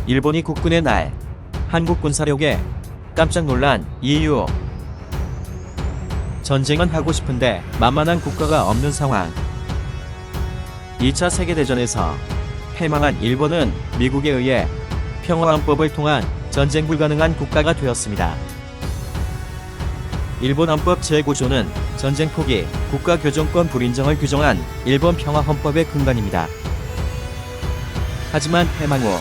일본이 국군의 날, 한국 군사력에 깜짝 놀란 이유. 전쟁은 하고 싶은데 만만한 국가가 없는 상황. 2차 세계대전에서 패망한 일본은 미국에 의해 평화헌법을 통한 전쟁 불가능한 국가가 되었습니다. 일본 헌법 제9조는 전쟁 포기, 국가 교정권 불인정을 규정한 일본 평화헌법의 근간입니다. 하지만 패망 후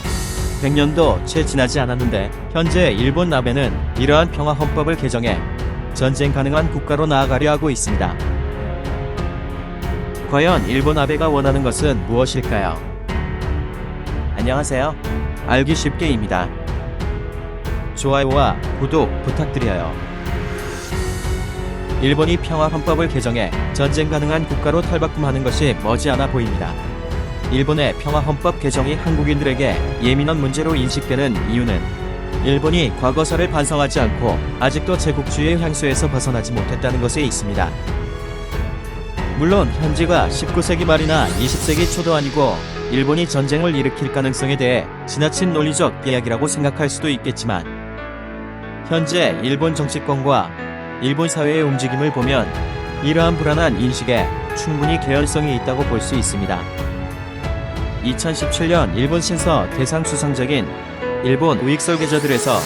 100년도 채 지나지 않았는데 현재 일본 아베는 이러한 평화헌법을 개정해 전쟁 가능한 국가로 나아가려 하고 있습니다. 과연 일본 아베가 원하는 것은 무엇일까요? 안녕하세요. 알기 쉽게입니다. 좋아요와 구독 부탁드려요. 일본이 평화헌법을 개정해 전쟁 가능한 국가로 탈바꿈하는 것이 머지않아 보입니다. 일본의 평화헌법 개정이 한국인들에게 예민한 문제로 인식되는 이유는 일본이 과거사를 반성하지 않고 아직도 제국주의의 향수에서 벗어나지 못했다는 것에 있습니다. 물론 현재가 19세기 말이나 20세기 초도 아니고 일본이 전쟁을 일으킬 가능성에 대해 지나친 논리적 이야기라고 생각할 수도 있겠지만 현재 일본 정치권과 일본 사회의 움직임을 보면 이러한 불안한 인식에 충분히 개연성이 있다고 볼 수 있습니다. 2017년 일본 신서 대상 수상작인 일본 우익설계자들에서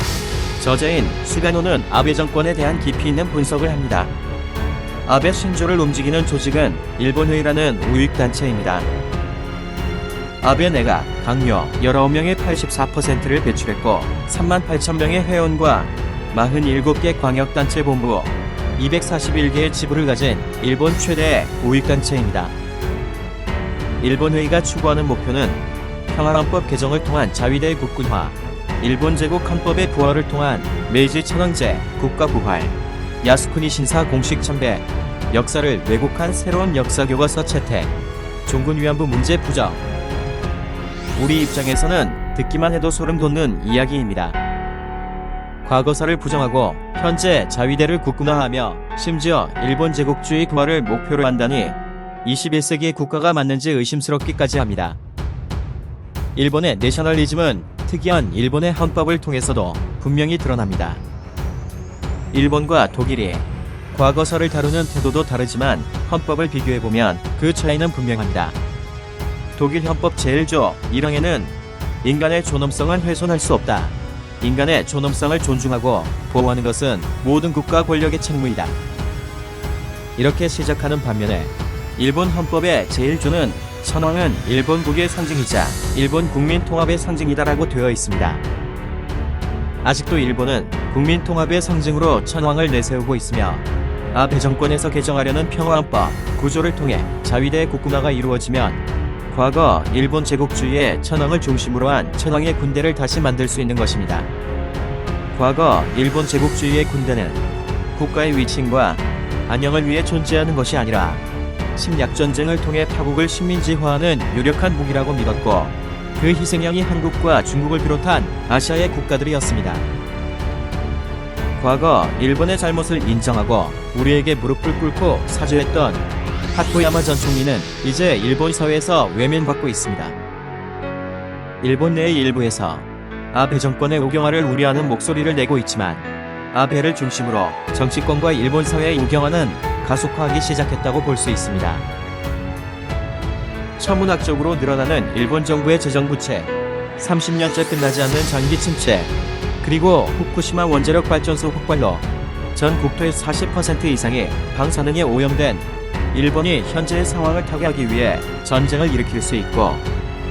저자인 수가노는 아베 정권에 대한 깊이 있는 분석을 합니다. 아베 신조를 움직이는 조직은 일본회의라는 우익단체입니다. 아베 내각, 강요 19명의 84%를 배출했고 38,000명의 회원과 47개 광역단체 본부, 241개의 지부를 가진 일본 최대의 우익단체입니다. 일본회의가 추구하는 목표는 평화헌법 개정을 통한 자위대 국군화, 일본 제국 헌법의 부활을 통한 메이지 천황제 국가 부활, 야스쿠니 신사 공식 참배, 역사를 왜곡한 새로운 역사교과서 채택, 종군 위안부 문제 부정. 우리 입장에서는 듣기만 해도 소름 돋는 이야기입니다. 과거사를 부정하고 현재 자위대를 국군화하며 심지어 일본 제국주의 부활을 목표로 한다니 21세기의 국가가 맞는지 의심스럽기까지 합니다. 일본의 내셔널리즘은 특이한 일본의 헌법을 통해서도 분명히 드러납니다. 일본과 독일이 과거사를 다루는 태도도 다르지만 헌법을 비교해보면 그 차이는 분명합니다. 독일 헌법 제1조 1항에는 인간의 존엄성은 훼손할 수 없다. 인간의 존엄성을 존중하고 보호하는 것은 모든 국가 권력의 책무이다. 이렇게 시작하는 반면에 일본 헌법의 제1조는 천황은 일본국의 상징이자 일본 국민 통합의 상징이다라고 되어 있습니다. 아직도 일본은 국민 통합의 상징으로 천황을 내세우고 있으며 아베 정권에서 개정하려는 평화헌법 구조를 통해 자위대 국군화가 이루어지면 과거 일본 제국주의의 천황을 중심으로 한 천황의 군대를 다시 만들 수 있는 것입니다. 과거 일본 제국주의의 군대는 국가의 위칭과 안녕을 위해 존재하는 것이 아니라 침략전쟁을 통해 타국을 식민지화하는 유력한 무기라고 믿었고 그 희생양이 한국과 중국을 비롯한 아시아의 국가들이었습니다. 과거 일본의 잘못을 인정하고 우리에게 무릎을 꿇고 사죄했던 하토야마 전 총리는 이제 일본 사회에서 외면받고 있습니다. 일본 내의 일부에서 아베 정권의 우경화를 우려하는 목소리를 내고 있지만 아베를 중심으로 정치권과 일본 사회의 우경화는 가속화하기 시작했다고 볼 수 있습니다. 천문학적으로 늘어나는 일본 정부의 재정부채, 30년째 끝나지 않는 장기 침체, 그리고 후쿠시마 원자력 발전소 폭발로 전 국토의 40% 이상이 방사능에 오염된 일본이 현재의 상황을 타개하기 위해 전쟁을 일으킬 수 있고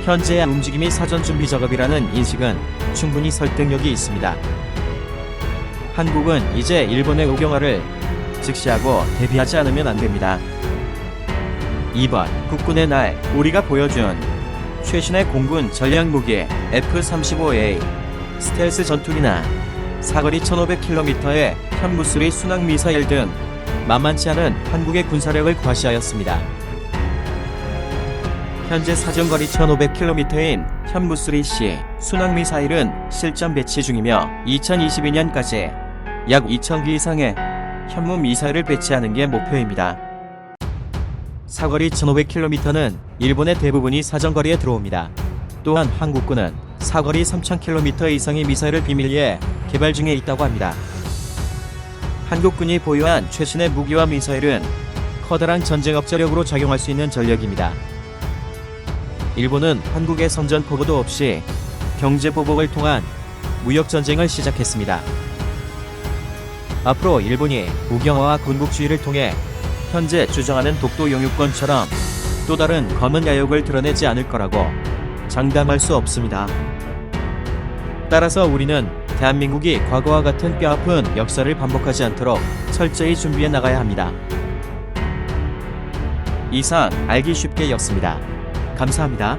현재의 움직임이 사전 준비 작업이라는 인식은 충분히 설득력이 있습니다. 한국은 이제 일본의 우경화를 직시하고 대비하지 않으면 안 됩니다. 2번 국군의 날, 우리가 보여준 최신의 공군 전략무기 F-35A 스텔스 전투기나 사거리 1500km의 현무수리 순항미사일 등 만만치 않은 한국의 군사력을 과시하였습니다. 현재 사정거리 1500km인 현무수리-C 순항미사일은 실전 배치 중이며 2022년까지 약 2000기 이상의 현무 미사일을 배치하는 게 목표입니다. 사거리 1500km는 일본의 대부분이 사정거리에 들어옵니다. 또한 한국군은 사거리 3,000km 이상의 미사일을 비밀리에 개발 중에 있다고 합니다. 한국군이 보유한 최신의 무기와 미사일은 커다란 전쟁 억제력으로 작용할 수 있는 전력입니다. 일본은 한국의 선전포고도 없이 경제 보복을 통한 무역 전쟁을 시작했습니다. 앞으로 일본이 국영화와 군국주의를 통해 현재 주장하는 독도 영유권처럼 또 다른 검은 야욕을 드러내지 않을 거라고 장담할 수 없습니다. 따라서 우리는 대한민국이 과거와 같은 뼈아픈 역사를 반복하지 않도록 철저히 준비해 나가야 합니다. 이상 알기 쉽게였습니다. 감사합니다.